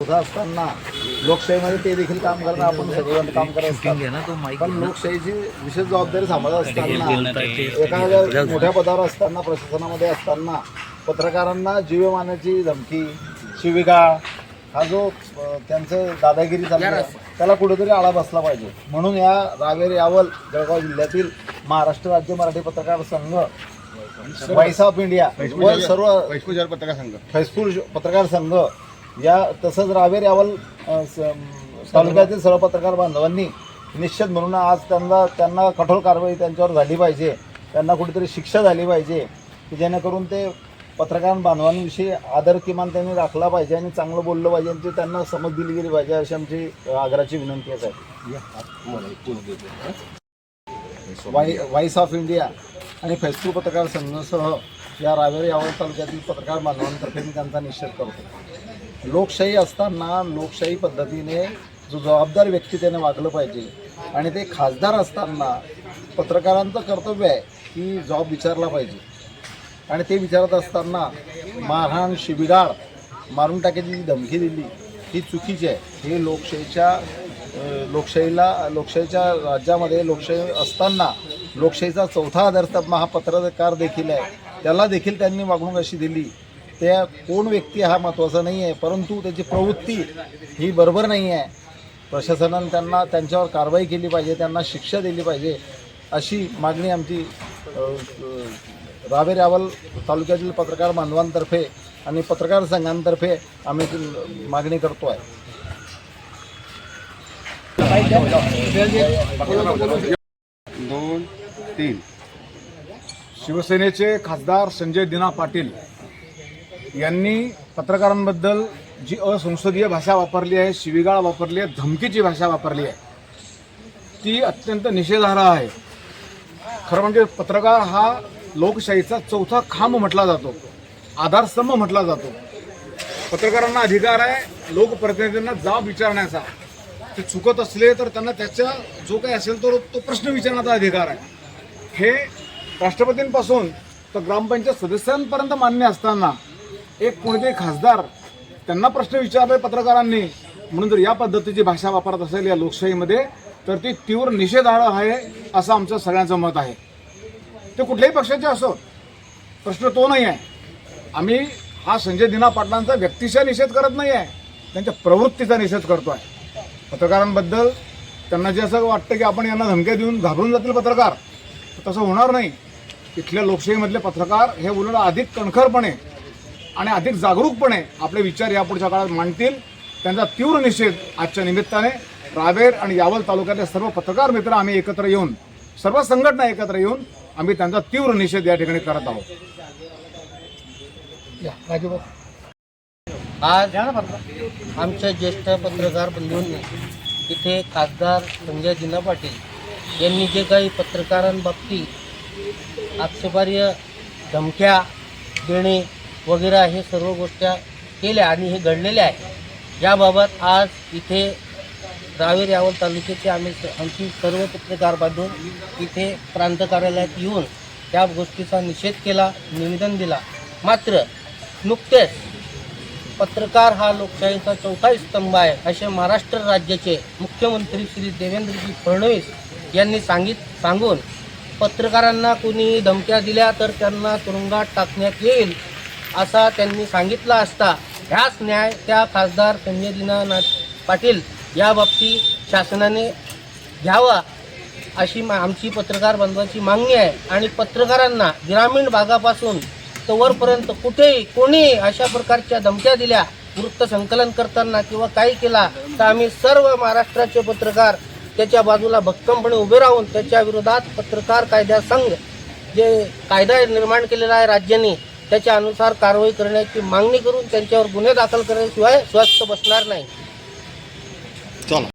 असताना लोकशाहीमध्ये ते देखील काम करणं आपण सगळं काम करत असतात. पण लोकशाहीची विशेष जबाबदारी सांभाळत असताना एखाद्या मोठ्या पदावर असताना प्रशासनामध्ये असताना पत्रकारांना जीव मारण्याची धमकी शिवीगाळ हा जो त्यांचं दादागिरी चालली त्याला कुठेतरी आळा बसला पाहिजे. म्हणून या रावेर यावल जळगाव जिल्ह्यातील महाराष्ट्र राज्य मराठी पत्रकार संघ व्हॉइस ऑफ इंडिया व सर्व फैजपूर पत्रकार संघ या तसंच रावेर यावल तालुक्यातील सर्व पत्रकार बांधवांनी निश्चित म्हणून आज त्यांना कठोर कारवाई त्यांच्यावर झाली पाहिजे. त्यांना कुठेतरी शिक्षा झाली पाहिजे की जेणेकरून ते पत्रकार बांधवांविषयी आदर किमान त्यांनी राखला पाहिजे आणि चांगलं बोललं पाहिजे आणि त्यांना समज दिली गेली पाहिजे अशी आमची आग्रहाची विनंती आहे. व्हॉइस ऑफ इंडिया आणि फैजपूर पत्रकार संघासह या रावेर यावल तालुक्यातील पत्रकार बांधवांतर्फे मी त्यांचा निषेध करतो. लोकशाही असताना लोकशाही पद्धतीने जो जबाबदार व्यक्ती त्याने वागलं पाहिजे आणि ते खासदार असताना पत्रकारांचं कर्तव्य आहे की जॉब विचारला पाहिजे आणि ते विचारत असताना मारहाण शिबिगाळ मारून टाकायची जी धमकी दिली ही चुकीची आहे. हे लोकशाहीच्या राज्यामध्ये लोकशाही असताना लोकशाहीचा चौथा आधारस्तंभ हा पत्रकार देखील आहे. त्याला देखील त्यांनी वागणूक अशी दिली. त्या कोण व्यक्ती हा महत्त्वाचा नाही आहे परंतु त्याची प्रवृत्ती ही बरोबर नाही आहे. प्रशासनाने त्यांच्यावर कारवाई केली पाहिजे, त्यांना शिक्षा दिली पाहिजे अशी मागणी आमची रावेर यावल तालुक्यातील पत्रकार बांधवांतर्फे आणि पत्रकार संघांतर्फे आम्ही मागणी करतो आहे. 2-3 शिवसेनेचे खासदार संजय दिना पाटील यांनी पत्रकारांबद्दल जी असंसदीय भाषा वापरली आहे, शिवीगाळ वापरली आहे, धमकीची भाषा वापरली आहे ती अत्यंत निषेधार्ह आहे. खरं म्हणजे पत्रकार हा लोकशाहीचा चौथा खांब म्हटला जातो, आधारस्तंभ म्हटला जातो. पत्रकारांना अधिकार आहे लोकप्रतिनिधींना जाब विचारण्याचा. ते चुकत असले तर त्यांना त्याचा जो काही असेल तो प्रश्न विचारण्याचा अधिकार आहे. हे राष्ट्रपतींपासून तर ग्रामपंचायत सदस्यांपर्यंत मान्य असताना एक कोणतेही खासदार त्यांना प्रश्न विचारले पत्रकारांनी म्हणून जर या पद्धतीची भाषा वापरत असेल या लोकशाहीमध्ये तर ती तीव्र निषेधार्ह आहे असं आमचं सगळ्यांचं मत आहे. ते कुठल्याही पक्षाचे असो, प्रश्न तो नाही आहे. आम्ही हा संजय दिना पाटलांचा व्यक्तिशः निषेध करत नाही आहे, त्यांच्या प्रवृत्तीचा निषेध करतो आहे. पत्रकारांबद्दल त्यांना जे असं वाटतं की आपण यांना धमक्या देऊन घाबरून जातील पत्रकार, तसं होणार नाही. इथल्या लोकशाहीमधले पत्रकार हे उलट अधिक कणखरपणे आणि अधिक जागरूकपणे आपले विचार यापुढच्या काळात मांडतील. त्यांचा तीव्र निषेध आजच्या निमित्ताने रावेर आणि यावल तालुक्यातले सर्व पत्रकार मित्र आम्ही एकत्र येऊन, सर्व संघटना एकत्र येऊन आम्ही त्यांचा तीव्र निषेध या ठिकाणी करत आहोत. आज आमच्या ज्येष्ठ पत्रकार बंधूंनी इथे खासदार संजय दिना पाटील यांनी जे काही पत्रकारांबाबतीत आक्षेपार्ह धमक्या देणे वगैरे हे सर्व गोष्टी केल्या आणि हे घडलेले आहे. याबाबत आज इथे रावेर यावल तालुक्याचे आमची सर्व पत्रकार बांधून इथे प्रांत कार्यालयात येऊन त्या गोष्टीचा निषेध केला, निवेदन दिला. मात्र नुकतेच पत्रकार हा लोकशाहीचा चौथा स्तंभ आहे असे महाराष्ट्र राज्याचे मुख्यमंत्री श्री देवेंद्रजी फडणवीस यांनी सांगून पत्रकारांना कोणी धमक्या दिल्या तर त्यांना तुरुंगात टाकण्यात येईल असा त्यांनी सांगितला असता ह्याच न्याय त्या खासदार संजय दिना पाटील या बाबतीत शासनाने घ्यावा अशी आमची पत्रकार बांधवांची मागणी आहे. आणि पत्रकारांना ग्रामीण भागापासून तर वरपर्यंत कुठेही कोणी अशा प्रकारच्या धमक्या दिल्या वृत्त संकलन करताना किंवा काही केला तर आम्ही सर्व महाराष्ट्राचे पत्रकार त्याच्या बाजूला भक्कमपणे उभे राहून त्याच्या विरोधात पत्रकार कायदा संघ जे कायदा निर्माण केलेला आहे राज्याने त्याच्या अनुसार कारवाई करण्याची मागणी करून त्यांच्यावर गुन्हे दाखल करण्याशिवाय स्वस्थ बसणार नाही.